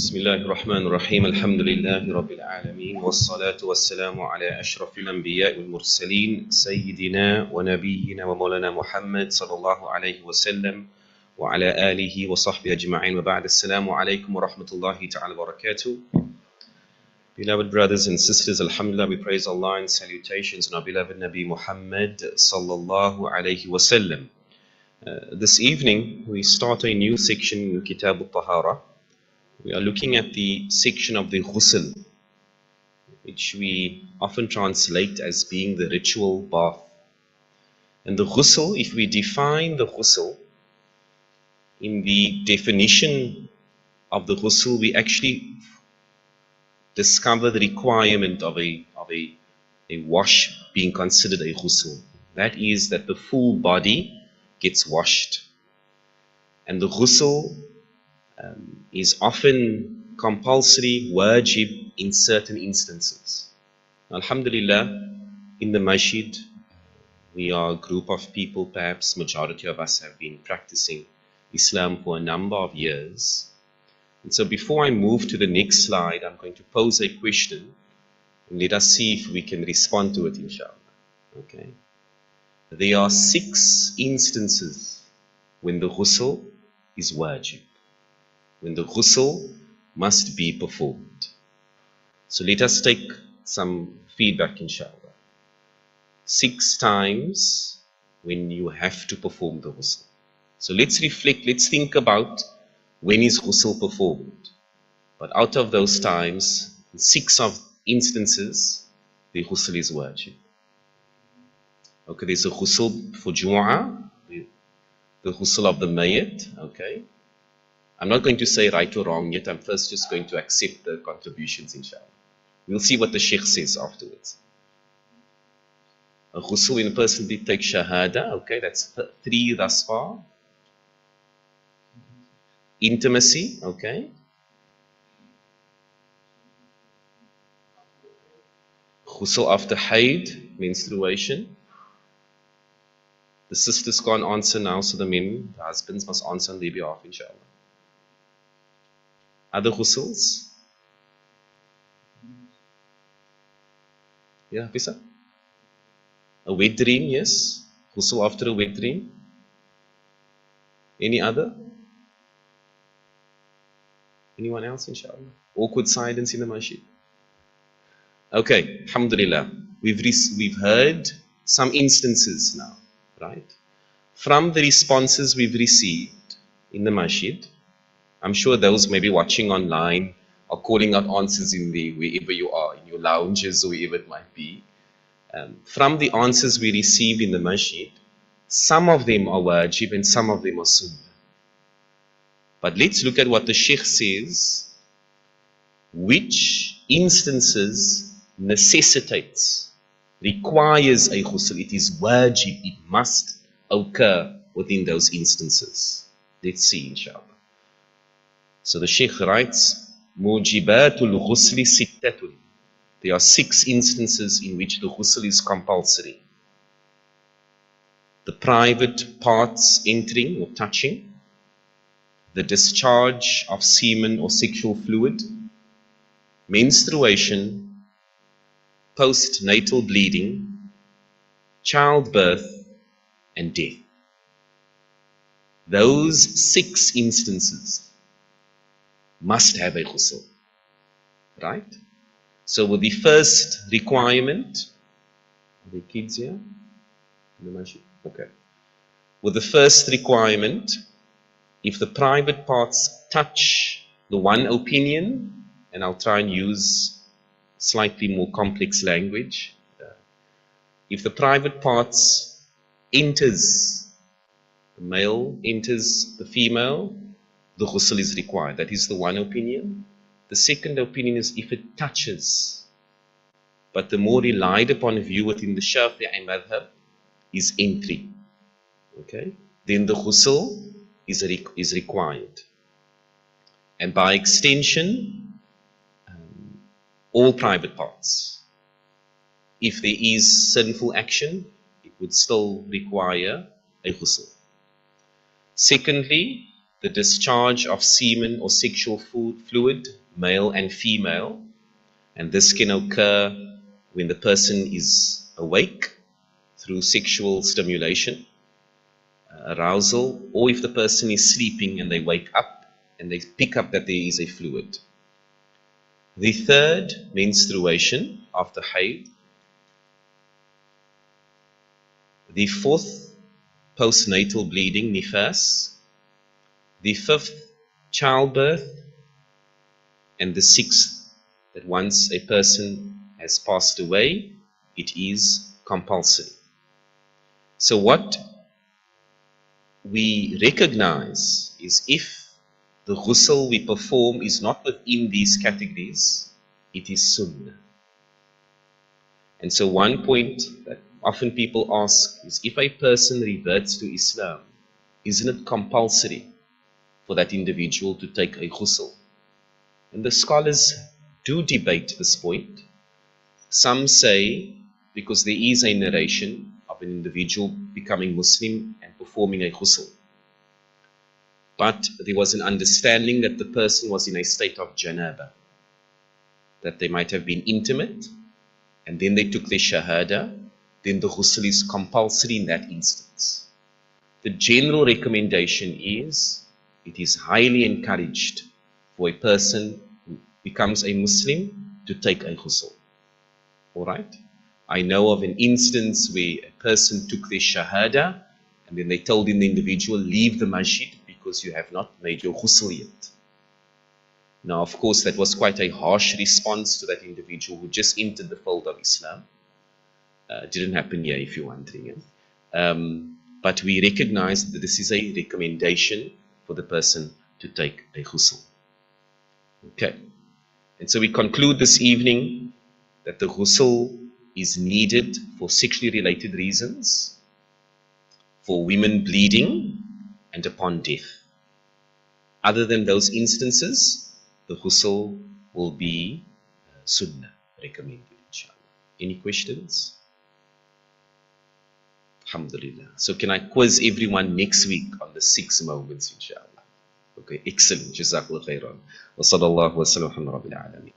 بسم الله الرحمن الرحيم الحمد لله رب العالمين والصلاة والسلام على أشرف الأنبياء والمرسلين سيدنا ونبينا ومولانا محمد صلى الله عليه وسلم وعلى آله وصحبه أجمعين وبعد السلام عليكم ورحمة الله تعالى وبركاته. Beloved brothers and sisters, Alhamdulillah, we praise Allah and salutations on our beloved Nabi Muhammad sallallahu alayhi wasallam. This evening we start a new section in Kitab al-Tahara. We are looking at the section of the ghusl, which we often translate as being the ritual bath. And the ghusl, if we define the ghusl, in the definition of the ghusl, we actually discover the requirement of a wash being considered a ghusl. That is that the full body gets washed. And the ghusl is often compulsory, wajib in certain instances. Alhamdulillah, in the masjid, we are a group of people, perhaps majority of us have been practicing Islam for a number of years. And so before I move to the next slide, I'm going to pose a question and let us see if we can respond to it, inshallah. Okay. There are 6 instances when the ghusl is wajib, when the ghusl must be performed. So let us take some feedback, inshallah. 6 times when you have to perform the ghusl. So let's reflect, let's think about when is ghusl performed. But out of those times, in 6 of instances, the ghusl is wajib. Okay, there's a ghusl for Jumu'ah, the ghusl of the mayyit, okay. I'm not going to say right or wrong yet. I'm first just going to accept the contributions, inshallah. We'll see what the Shaykh says afterwards. A ghusl when a person did take shahada, okay, that's 3 thus far. Intimacy, okay. Ghusl after haid, menstruation. The sisters can't answer now, so the men, the husbands must answer on their behalf, inshallah. Other ghusls? Yeah, Hafisa? A wet dream, yes. Ghusl after a wet dream. Any other? Anyone else, inshallah? Awkward silence in the masjid. Okay, alhamdulillah. We've heard some instances now, right? From the responses we've received in the masjid, I'm sure those maybe watching online are calling out answers in the wherever you are, in your lounges or wherever it might be. From the answers we received in the masjid, some of them are wajib and some of them are sunnah. But let's look at what the Shaykh says. Which instances necessitates, requires a ghusl? It is wajib, it must occur within those instances. Let's see, inshallah. So the Shaykh writes, Mujibatul ghusli sittatun. There are 6 instances in which the ghusl is compulsory. The private parts entering or touching, the discharge of semen or sexual fluid, menstruation, postnatal bleeding, childbirth, and death. Those 6 instances must have a ghusl, right? So with the first requirement, are there kids here? Okay. With the first requirement, if the private parts touch the one opinion, and I'll try and use slightly more complex language, if the private parts enters, the male enters the female, the ghusl is required. That is the one opinion. The second opinion is if it touches. But the more relied upon view within the Shafi'i madhab is entry. Okay? Then the ghusl is required. And by extension, all private parts. If there is sinful action, it would still require a ghusl. Secondly, the discharge of semen or sexual fluid, male and female, and this can occur when the person is awake through sexual stimulation, arousal, or if the person is sleeping and they wake up and they pick up that there is a fluid. The third, menstruation after haid. The fourth, postnatal bleeding, nifas. The fifth, childbirth. And the sixth, that once a person has passed away, it is compulsory. So what we recognize is if the ghusl we perform is not within these categories, it is sunnah. And so one point that often people ask is, if a person reverts to Islam, isn't it compulsory for that individual to take a ghusl? And the scholars do debate this point. Some say because there is a narration of an individual becoming Muslim and performing a ghusl. But there was an understanding that the person was in a state of janaba, that they might have been intimate, and then they took their shahada, then the ghusl is compulsory in that instance. The general recommendation is, it is highly encouraged for a person who becomes a Muslim to take a ghusl. Alright? I know of an instance where a person took their shahada and then they told the individual, leave the masjid because you have not made your ghusl yet. Now, of course, that was quite a harsh response to that individual who just entered the fold of Islam. It didn't happen here, if you're wondering. But we recognize that this is a recommendation for the person to take a ghusl. Okay. And so we conclude this evening that the ghusl is needed for sexually related reasons, for women bleeding, and upon death. Other than those instances, the ghusl will be sunnah, recommended, inshallah. Any questions? Alhamdulillah. So can I quiz everyone next week on the 6 moments, inshallah? Okay, excellent. Jazakallah khairan. Wa sallallahu wa sallam ala rabbil alamin.